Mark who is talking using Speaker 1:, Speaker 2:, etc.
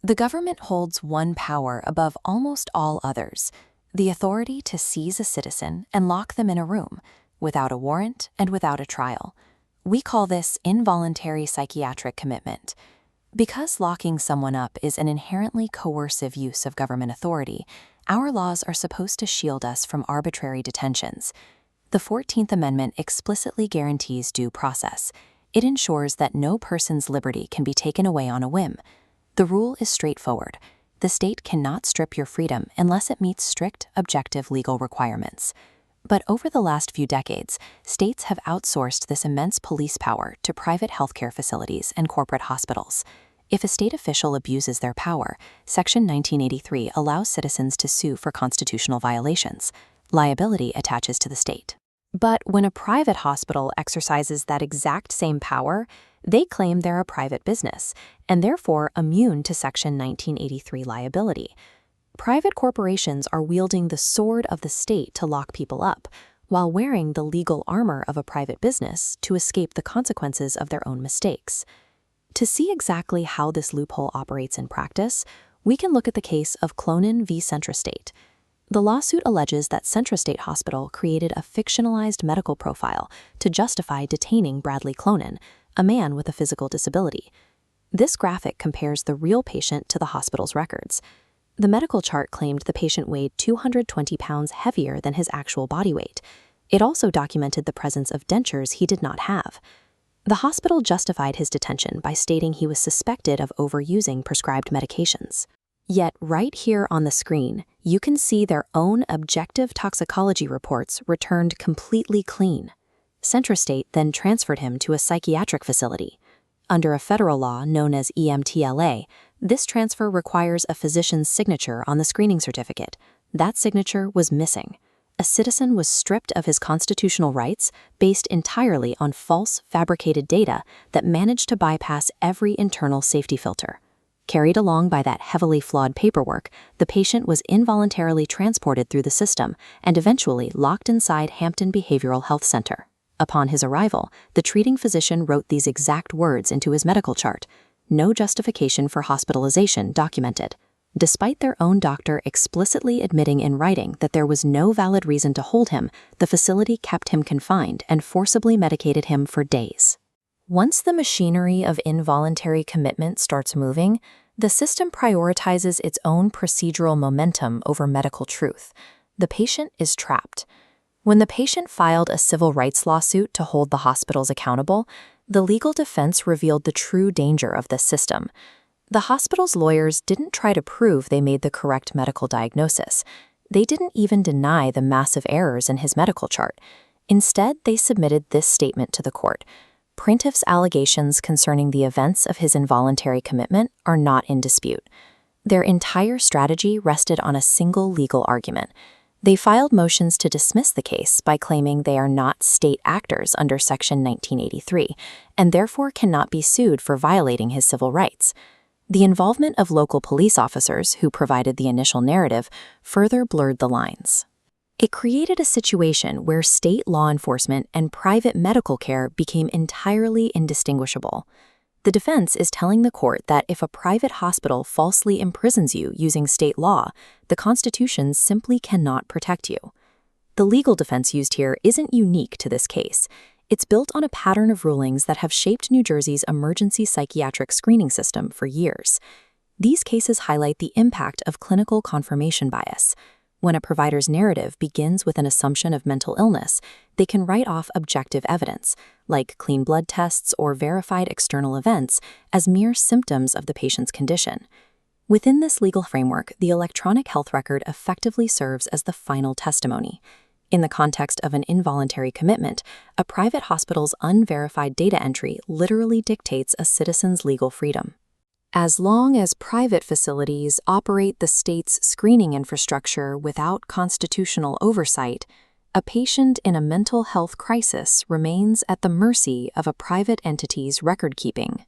Speaker 1: The government holds one power above almost all others: the authority to seize a citizen and lock them in a room, without a warrant and without a trial. We call this involuntary psychiatric commitment. Because locking someone up is an inherently coercive use of government authority, our laws are supposed to shield us from arbitrary detentions. The 14th Amendment explicitly guarantees due process. It ensures that no person's liberty can be taken away on a whim. The rule is straightforward. The state cannot strip your freedom unless it meets strict, objective legal requirements. But over the last few decades, states have outsourced this immense police power to private healthcare facilities and corporate hospitals. If a state official abuses their power, Section 1983 allows citizens to sue for constitutional violations. Liability attaches to the state. But when a private hospital exercises that exact same power, they claim they're a private business and therefore immune to Section 1983 liability. Private corporations are wielding the sword of the state to lock people up, while wearing the legal armor of a private business to escape the consequences of their own mistakes. To see exactly how this loophole operates in practice, we can look at the case of Clonin v. CentraState. The lawsuit alleges that CentraState Hospital created a fictionalized medical profile to justify detaining Bradley Clonin, a man with a physical disability. This graphic compares the real patient to the hospital's records. The medical chart claimed the patient weighed 220 pounds heavier than his actual body weight. It also documented the presence of dentures he did not have. The hospital justified his detention by stating he was suspected of overusing prescribed medications. Yet right here on the screen, you can see their own objective toxicology reports returned completely clean. CentraState then transferred him to a psychiatric facility. Under a federal law known as EMTLA, this transfer requires a physician's signature on the screening certificate. That signature was missing. A citizen was stripped of his constitutional rights based entirely on false, fabricated data that managed to bypass every internal safety filter. Carried along by that heavily flawed paperwork, the patient was involuntarily transported through the system and eventually locked inside Hampton Behavioral Health Center. Upon his arrival, the treating physician wrote these exact words into his medical chart: "No justification for hospitalization documented." Despite their own doctor explicitly admitting in writing that there was no valid reason to hold him, the facility kept him confined and forcibly medicated him for days. Once the machinery of involuntary commitment starts moving, the system prioritizes its own procedural momentum over medical truth. The patient is trapped. When the patient filed a civil rights lawsuit to hold the hospitals accountable, the legal defense revealed the true danger of this system. The hospital's lawyers didn't try to prove they made the correct medical diagnosis. They didn't even deny the massive errors in his medical chart. Instead, they submitted this statement to the court: "Plaintiff's allegations concerning the events of his involuntary commitment are not in dispute." Their entire strategy rested on a single legal argument. They filed motions to dismiss the case by claiming they are not state actors under Section 1983 and therefore cannot be sued for violating his civil rights. The involvement of local police officers who provided the initial narrative further blurred the lines. It created a situation where state law enforcement and private medical care became entirely indistinguishable. The defense is telling the court that if a private hospital falsely imprisons you using state law, the Constitution simply cannot protect you. The legal defense used here isn't unique to this case. It's built on a pattern of rulings that have shaped New Jersey's emergency psychiatric screening system for years. These cases highlight the impact of clinical confirmation bias. When a provider's narrative begins with an assumption of mental illness, they can write off objective evidence, like clean blood tests or verified external events, as mere symptoms of the patient's condition. Within this legal framework, the electronic health record effectively serves as the final testimony. In the context of an involuntary commitment, a private hospital's unverified data entry literally dictates a citizen's legal freedom. As long as private facilities operate the state's screening infrastructure without constitutional oversight, a patient in a mental health crisis remains at the mercy of a private entity's record-keeping.